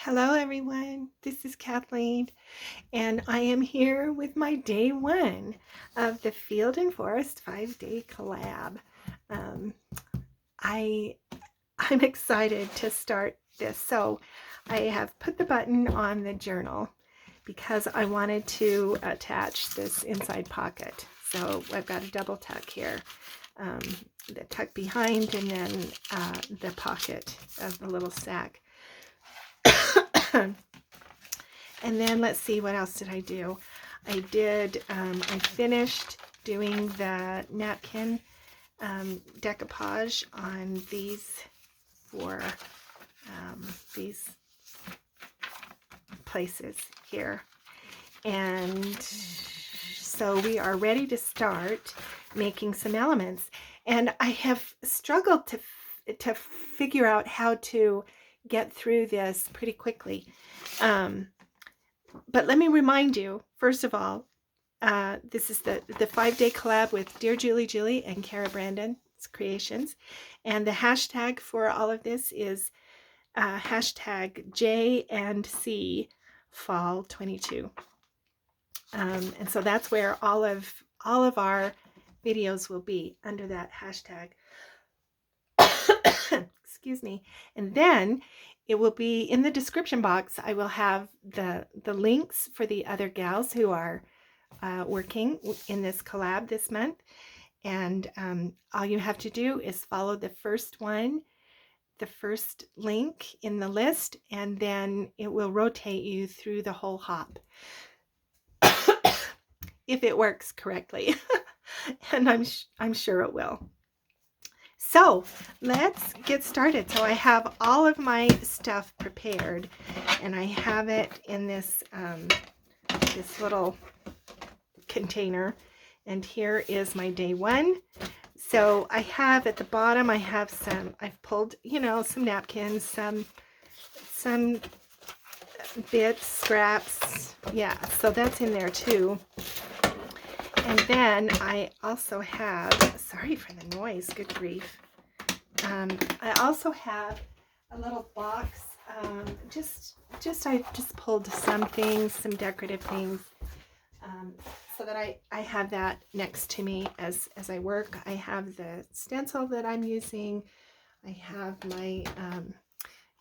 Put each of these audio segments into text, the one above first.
Hello everyone, this is Kathleen, and I am here with my day one of the Field and Forest 5-day collab. Um, I'm excited to start this. So I have put the button on the journal because I wanted to attach this inside pocket. So I've got a double tuck here, the tuck behind and then the pocket of the little sack. And then let's see, what else did I do? I finished doing the napkin decoupage on these for these places here. And so we are ready to start making some elements. And I have struggled to figure out how to get through this pretty quickly. But let me remind you, first of all, this is the 5-day collab with DearJulieJulie and Cara Brandon Creations. And the hashtag for all of this is hashtag J&C Fall 22. And so that's where all of our videos will be, under that hashtag. Excuse me. And then it will be in the description box. I will have the links for the other gals who are working in this collab this month. And all you have to do is follow the first one, the first link in the list, and then it will rotate you through the whole hop. If it works correctly. And I'm sure it will. So let's get started. So I have all of my stuff prepared, and I have it in this this little container. And here is my day one. So I have at the bottom, I have I've pulled, some napkins, some bits, scraps. Yeah, so that's in there too. And then I also have, sorry for the noise, good grief. I also have a little box. I just pulled some things, some decorative things, so that I have that next to me as I work. I have the stencil that I'm using. I have my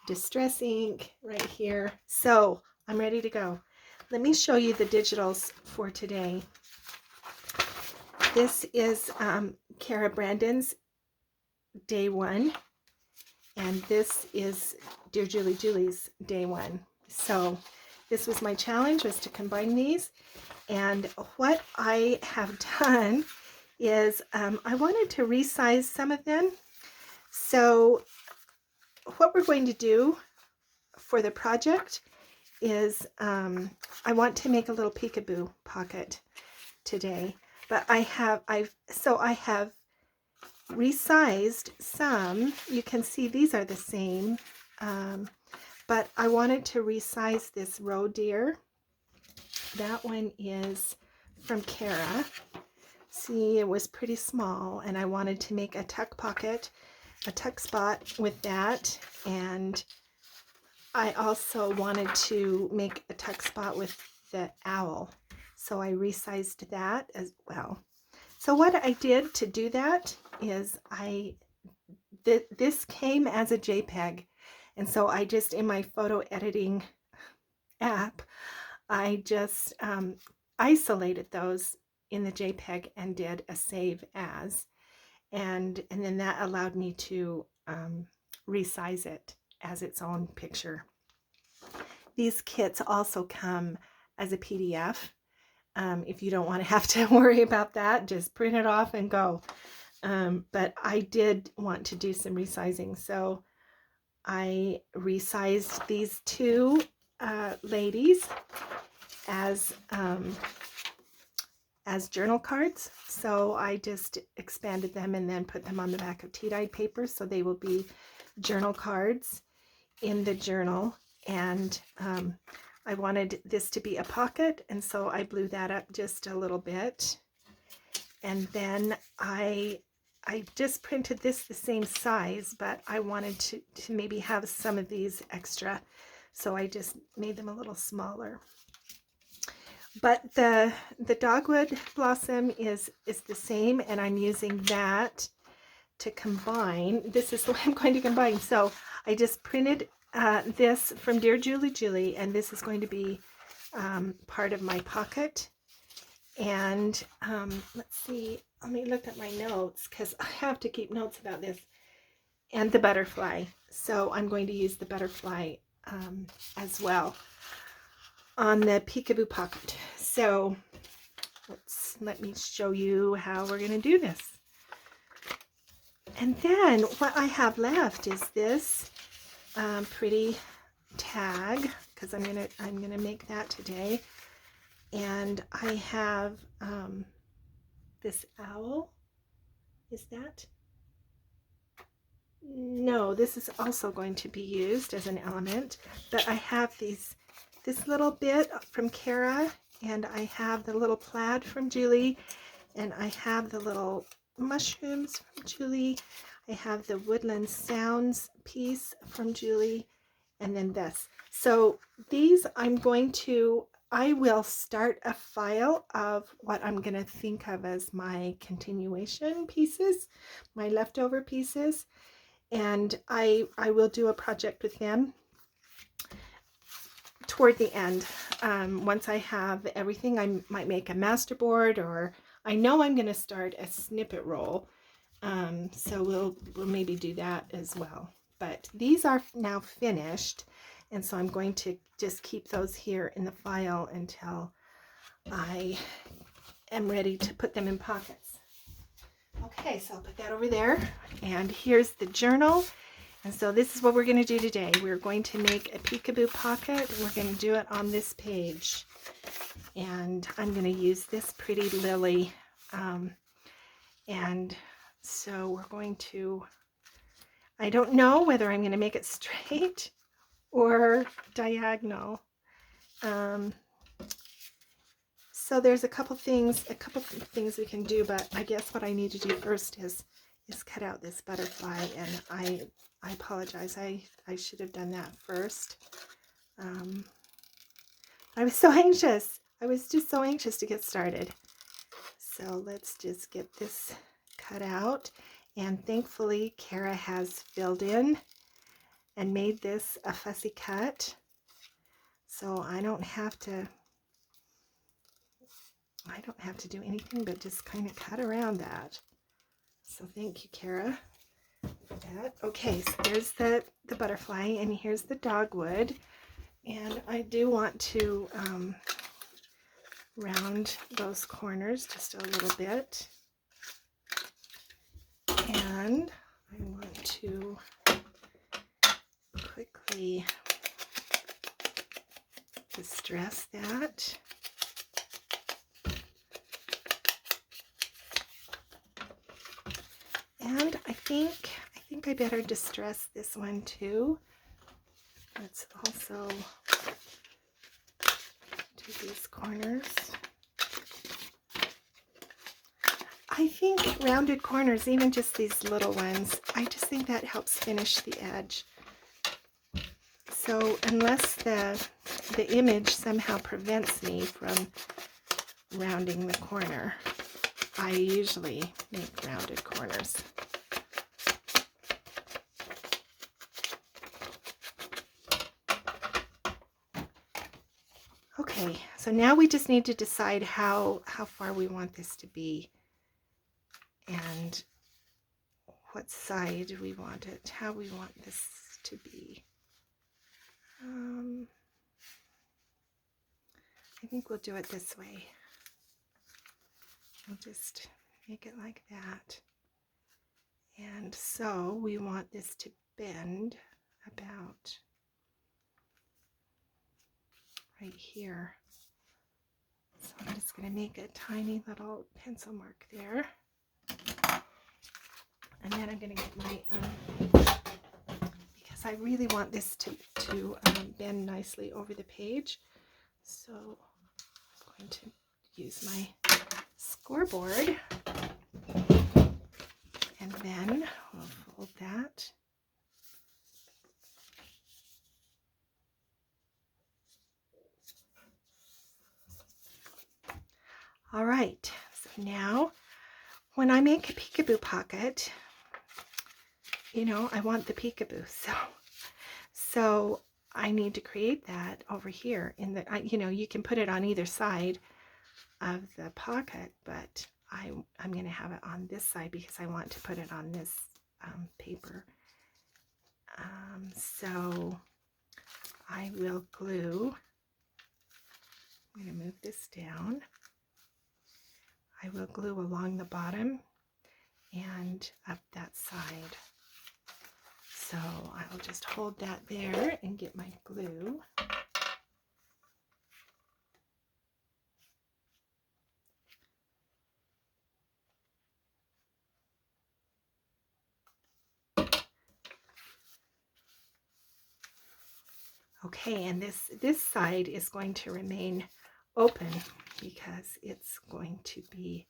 distress ink right here. So I'm ready to go. Let me show you the digitals for today. This is Cara Brandon's day one, and this is DearJulieJulie's day one. So this was my challenge, was to combine these. And what I have done is I wanted to resize some of them. So what we're going to do for the project is I want to make a little peekaboo pocket today. But I have resized some. You can see these are the same, but I wanted to resize this roe deer. That one is from Cara. See, it was pretty small, and I wanted to make a tuck pocket, a tuck spot with that, and I also wanted to make a tuck spot with the owl. So I resized that as well. So what I did to do that is this came as a JPEG. And so I just, in my photo editing app, I just isolated those in the JPEG and did a save as. And then that allowed me to resize it as its own picture. These kits also come as a PDF. If you don't want to have to worry about that, just print it off and go. But I did want to do some resizing, so I resized these two ladies as journal cards. So I just expanded them and then put them on the back of tea-dyed paper, so they will be journal cards in the journal. And I wanted this to be a pocket, and so I blew that up just a little bit. And then I just printed this the same size, but I wanted to maybe have some of these extra. so I just made them a little smaller. But the dogwood blossom is the same, and I'm using that to combine. This is the way I'm going to combine. So I just printed this from DearJulieJulie, and this is going to be part of my pocket. And let's see, let me look at my notes because I have to keep notes about this. And the butterfly. So I'm going to use the butterfly as well on the peekaboo pocket. So let me show you how we're going to do this. And then what I have left is this pretty tag, because I'm gonna make that today. And I have this owl. Is that? No, this is also going to be used as an element. But I have this little bit from Cara, and I have the little plaid from Julie, and I have the little mushrooms from Julie. I have the woodland sounds piece from Julie, and then this. So these I will start a file of what I'm going to think of as my continuation pieces, my leftover pieces, and I will do a project with them toward the end. Once I have everything, I might make a masterboard, or I know I'm going to start a snippet roll. So we'll maybe do that as well. But these are now finished, and so I'm going to just keep those here in the file until I am ready to put them in pockets. Okay, so I'll put that over there, and here's the journal. And so this is what we're going to do today. We're going to make a peekaboo pocket. We're going to do it on this page, and I'm going to use this pretty lily, and so we're going to, I don't know whether I'm going to make it straight or diagonal. So there's a couple things we can do, but I guess what I need to do first is cut out this butterfly, and I apologize. I should have done that first. I was so anxious. I was just so anxious to get started. So let's just get this cut out, and thankfully Cara has filled in and made this a fussy cut, so I don't have to do anything but just kind of cut around that. So thank you, Cara, for that. Okay, so there's the butterfly, and here's the dogwood, and I do want to round those corners just a little bit, and I want to quickly distress that. And I think I better distress this one too. Let's also do these corners. I think rounded corners, even just these little ones, I just think that helps finish the edge. So unless the image somehow prevents me from rounding the corner, I usually make rounded corners. Okay, so now we just need to decide how far we want this to be, and what side we want it, how we want this to be. I think we'll do it this way. We'll just make it like that. And so we want this to bend about right here. So I'm just going to make a tiny little pencil mark there. And then I'm going to get my, because I really want this to bend nicely over the page. So I'm going to use my scoreboard, and then we'll fold that. All right, so now when I make a peekaboo pocket, you know, I want the peekaboo, so I need to create that over here in the, you know, you can put it on either side of the pocket, but I'm going to have it on this side because I want to put it on this paper. So I will glue, I'm going to move this down. I will glue along the bottom and up that side. So I'll just hold that there and get my glue. Okay, and this side is going to remain open because it's going to be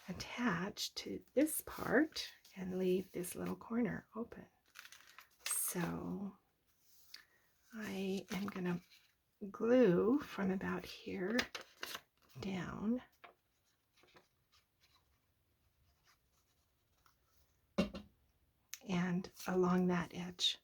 attached to this part and leave this little corner open. So I am going to glue from about here down. And along that edge.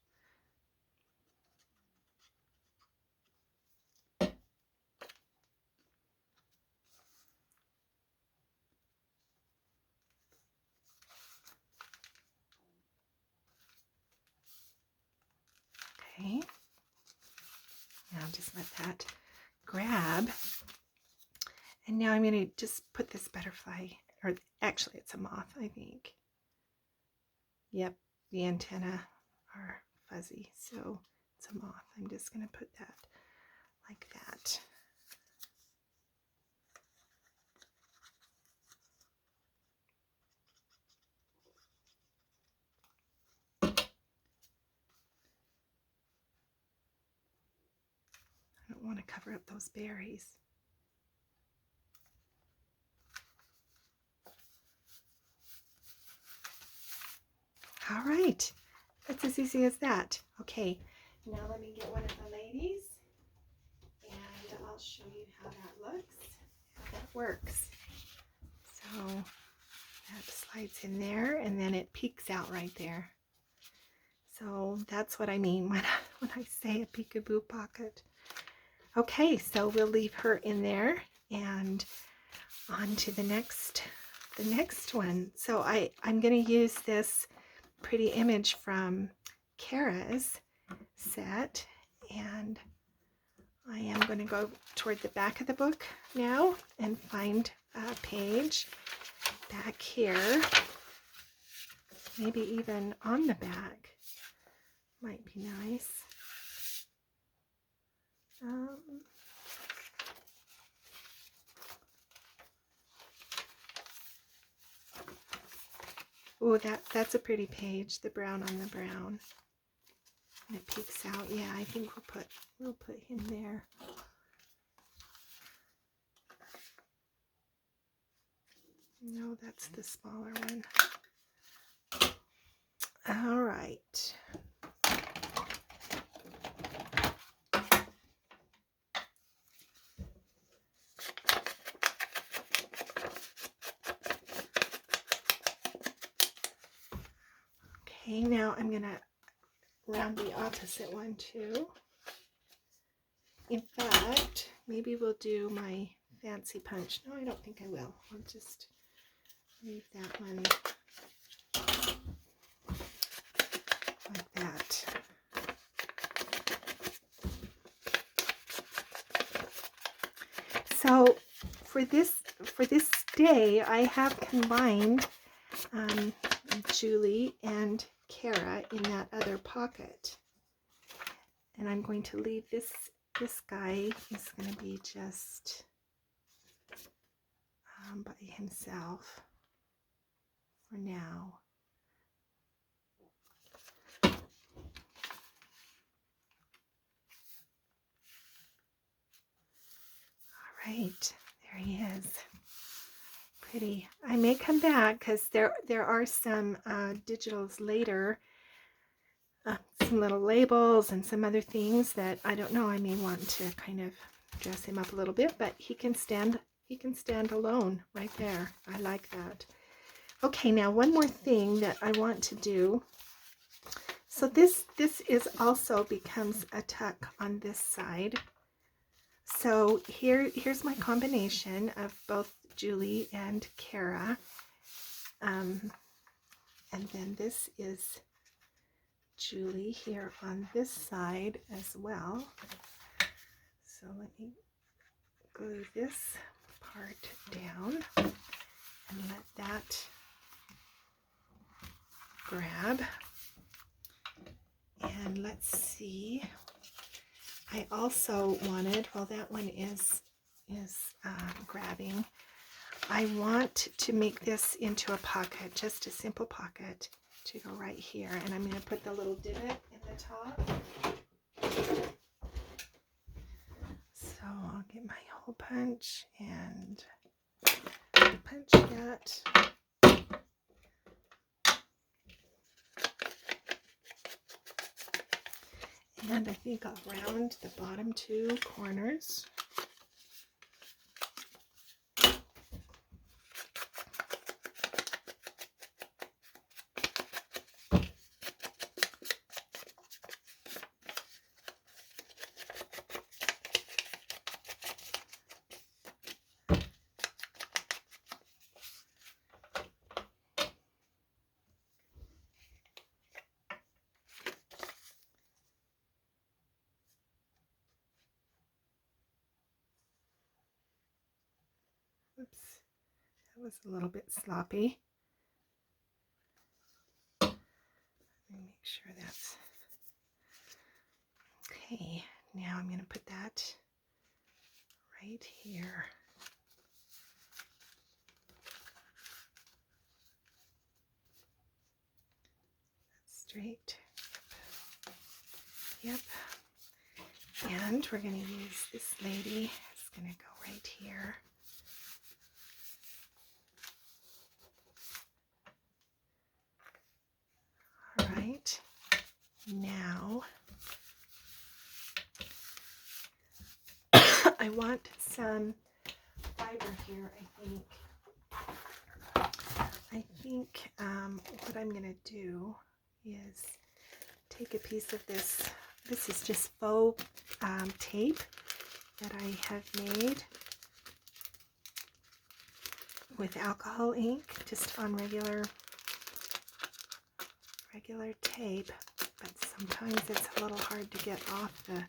Okay, now just let that grab. And now I'm going to just put this butterfly, or actually it's a moth, I think. Yep, the antennae are fuzzy, so it's a moth. I'm just going to put that like that. I don't want to cover up those berries. All right, that's as easy as that. Okay, now let me get one of the ladies and I'll show you how that looks, how that works. So that slides in there and then it peeks out right there. So that's what I mean when I say a peekaboo pocket. Okay, so we'll leave her in there and on to the next one. So I'm going to use this pretty image from Cara's set, and I am going to go toward the back of the book now and find a page back here, maybe even on the back might be nice. Oh, that's a pretty page, the brown on the brown. And it peeks out. Yeah, I think we'll put him there. No, that's the smaller one. All right. Okay, now I'm going to round the opposite one too. In fact, maybe we'll do my fancy punch. No, I don't think I will. I'll just leave that one like that. So for this day, I have combined Julie and Cara in that other pocket, and I'm going to leave this guy is going to be just by himself for now. All right, there he is. Pretty. I may come back because there are some digitals later, some little labels and some other things that I don't know. I may want to kind of dress him up a little bit, but he can stand he can stand alone right there. I like that. Okay, now one more thing that I want to do. So this is also becomes a tuck on this side. So here's my combination of both Julie and Cara. And then this is Julie here on this side as well. So let me glue this part down and let that grab. And let's see, I also wanted, well, that one is grabbing. I want to make this into a pocket, just a simple pocket to go right here. And I'm going to put the little divot in the top. So I'll get my hole punch and punch that. And I think I'll round the bottom two corners. Oops, that was a little bit sloppy. Let me make sure that's okay. Now I'm going to put that right here. Straight. Yep. And we're going to use this lady. It's going to go right here. All right. Now I want some fiber here, I think what I'm going to do is take a piece of this. This is just faux tape that I have made with alcohol ink, just on regular tape, but sometimes it's a little hard to get off the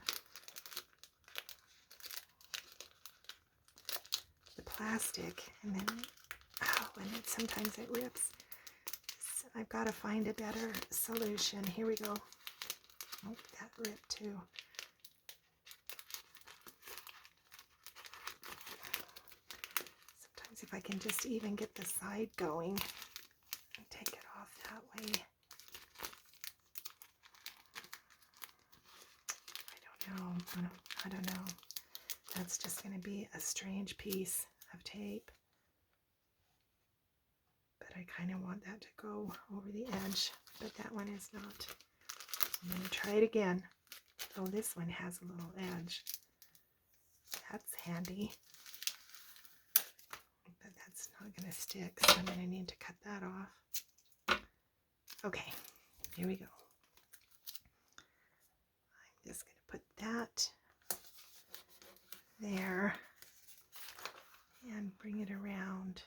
plastic, and then sometimes it rips. So I've got to find a better solution. Here we go. Oh, that ripped too. Sometimes if I can just even get the side going and take it off that way. I don't know. That's just going to be a strange piece of tape. But I kind of want that to go over the edge, but that one is not. I'm going to try it again. Oh, this one has a little edge. That's handy. But that's not going to stick, so I'm going to need to cut that off. Okay, here we go. I'm just going to put that there and bring it around.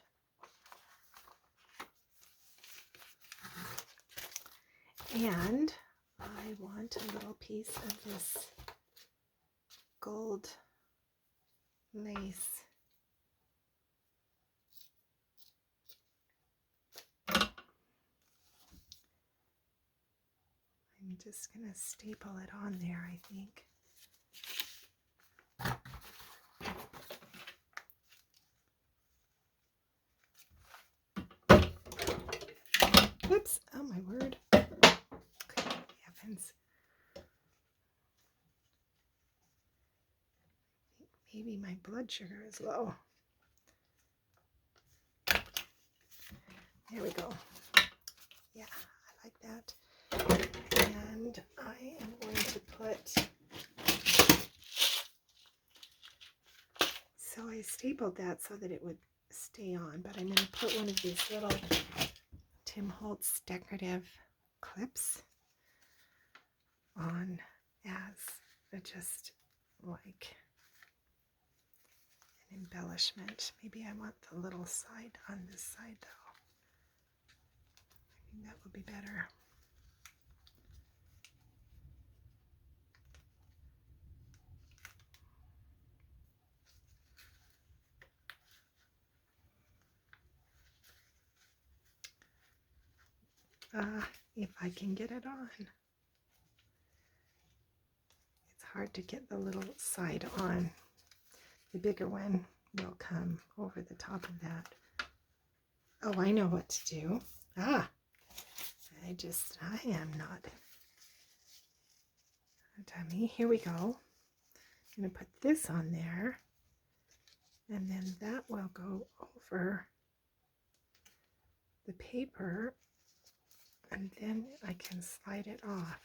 And I want a little piece of this gold lace. I'm just going to staple it on there, I think. Whoops, oh my word. Okay, heavens. Maybe my blood sugar is low. There we go. Yeah, I like that. And I am going to put, so I stapled that so that it would stay on, but I'm going to put one of these little Tim Holtz decorative clips on as just like an embellishment. Maybe I want the little side on this side though. I think that would be better. If I can get it on. It's hard to get the little side on. The bigger one will come over the top of that. Oh, I know what to do. I am not a dummy. Here we go. I'm going to put this on there, and then that will go over the paper, and then I can slide it off.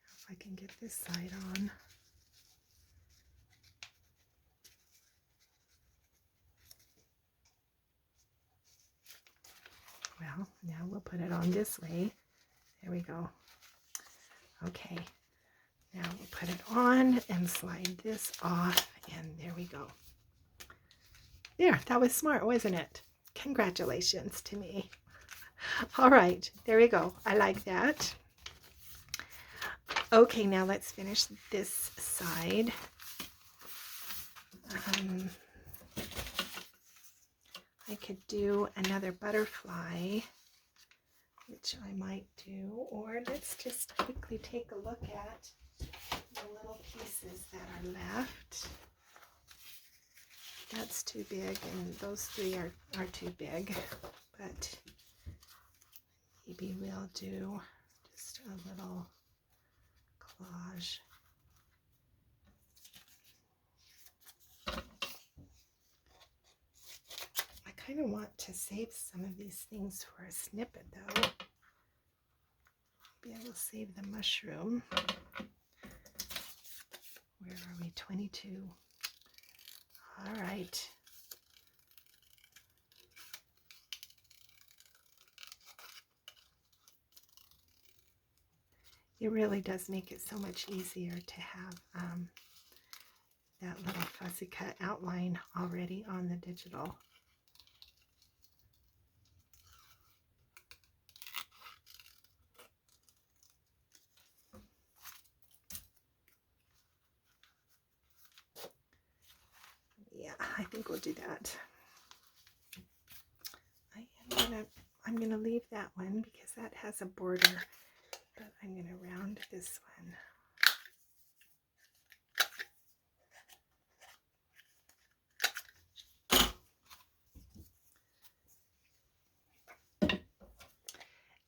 If I can get this side on. Well, now we'll put it on this way. There we go. Okay, now we'll put it on and slide this off, and there we go. There, that was smart, wasn't it? Congratulations to me. All right, there we go. I like that. Okay, now let's finish this side. I could do another butterfly, which I might do, or let's just quickly take a look at the little pieces that are left. That's too big, and those three are too big, but maybe we'll do just a little collage. I kind of want to save some of these things for a snippet though. Maybe I will save the mushroom. Where are we? 22. All right. It really does make it so much easier to have that little fussy cut outline already on the digital. Yeah, I think we'll do that. I'm gonna leave that one because that has a border, but I'm gonna round this one.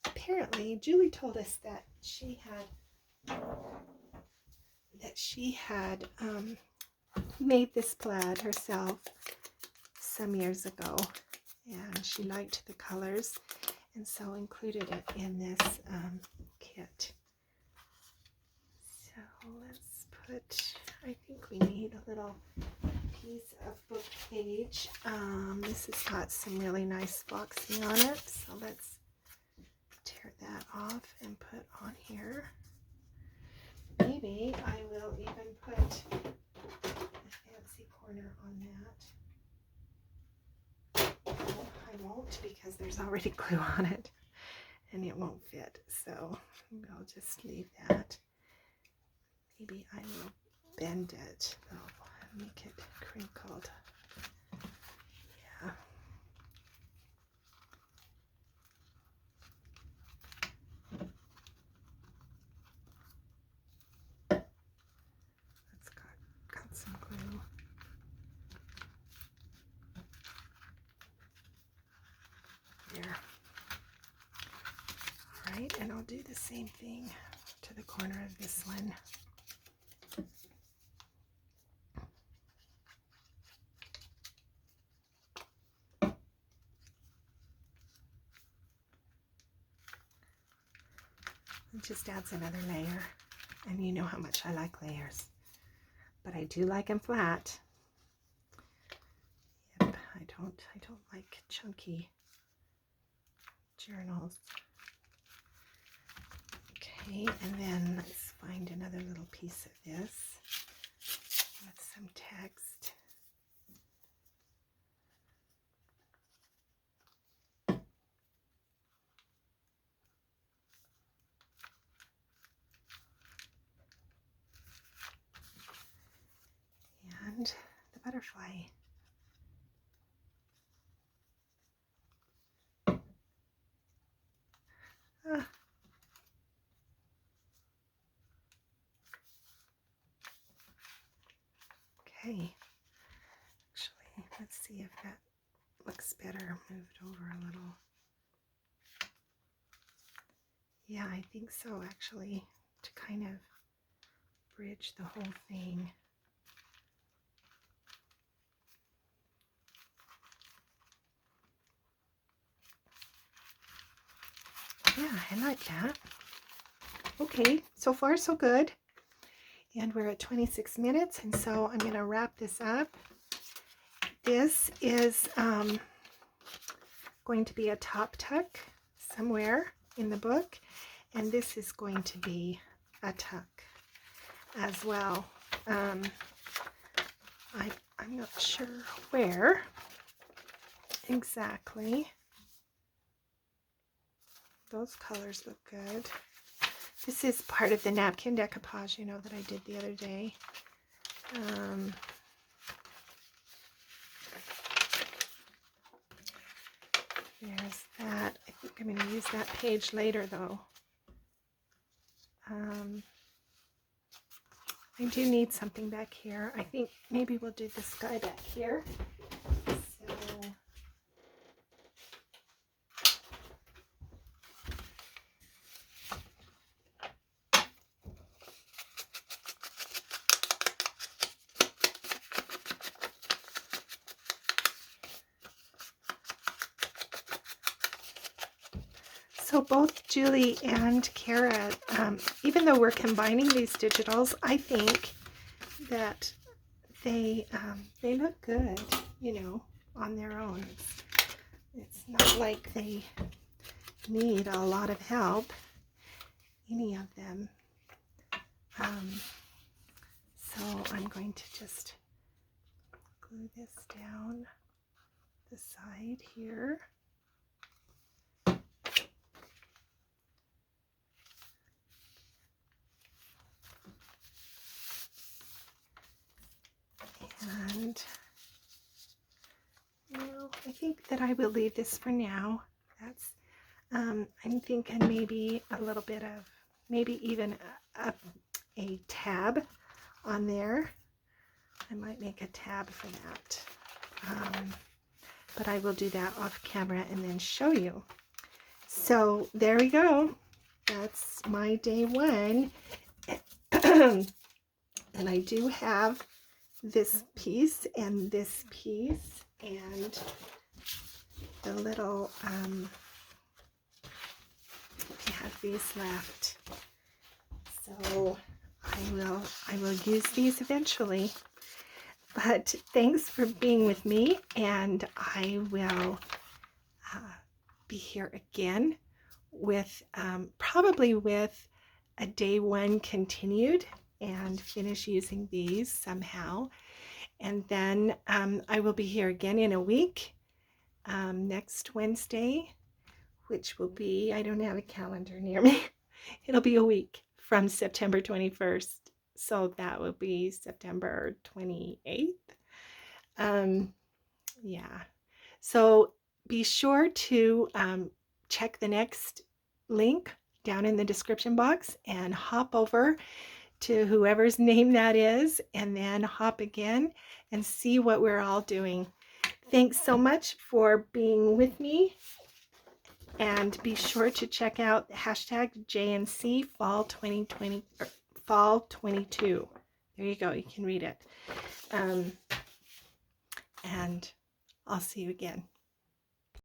Apparently, Julie told us that she had made this plaid herself some years ago, and she liked the colors, and so included it in this kit. So let's put, I think we need a little piece of book page. This has got some really nice boxing on it, so let's tear that off and put on here. Maybe I will even put a fancy corner on that. No, I won't, because there's already glue on it and it won't fit, so I'll just leave that. Maybe I will bend it though, make it crinkled. Yeah. That's got some glue. There. All right, and I'll do the same thing to the corner of this one. It just adds another layer, and you know how much I like layers, but I do like them flat. I don't like chunky journals. Okay, and then let's find another little piece of this with some text. And the butterfly. Ah. Okay, actually, let's see if that looks better moved over a little. Yeah, I think so, actually, to kind of bridge the whole thing. Yeah, I like that. Okay, so far so good. And we're at 26 minutes, and so I'm going to wrap this up. This is going to be a top tuck somewhere in the book, and this is going to be a tuck as well. I'm not sure where exactly. Those colors look good. This is part of the napkin decoupage, you know, that I did the other day. There's that. I think I'm going to use that page later, though. I do need something back here. I think maybe we'll do this guy back here. So both Julie and Cara, even though we're combining these digitals, I think that they look good, you know, on their own. It's not like they need a lot of help, any of them. So I'm going to just glue this down the side here. And well, I think that I will leave this for now. That's I'm thinking maybe a little bit of, maybe even a tab on there. I might make a tab for that. But I will do that off camera and then show you. So there we go. That's my day one. And I do have this piece and this piece and the little I have these left, so I will use these eventually. But thanks for being with me, and I will be here again with probably with a day one continued and finish using these somehow. And then I will be here again in a week, next Wednesday, which will be, I don't have a calendar near me. It'll be a week from September 21st. So that will be September 28th. Yeah. So be sure to check the next link down in the description box and hop over to whoever's name that is, and then hop again and see what we're all doing. Thanks so much for being with me, and be sure to check out hashtag JNC Fall 2020 or Fall 22. There you go, you can read it. And I'll see you again.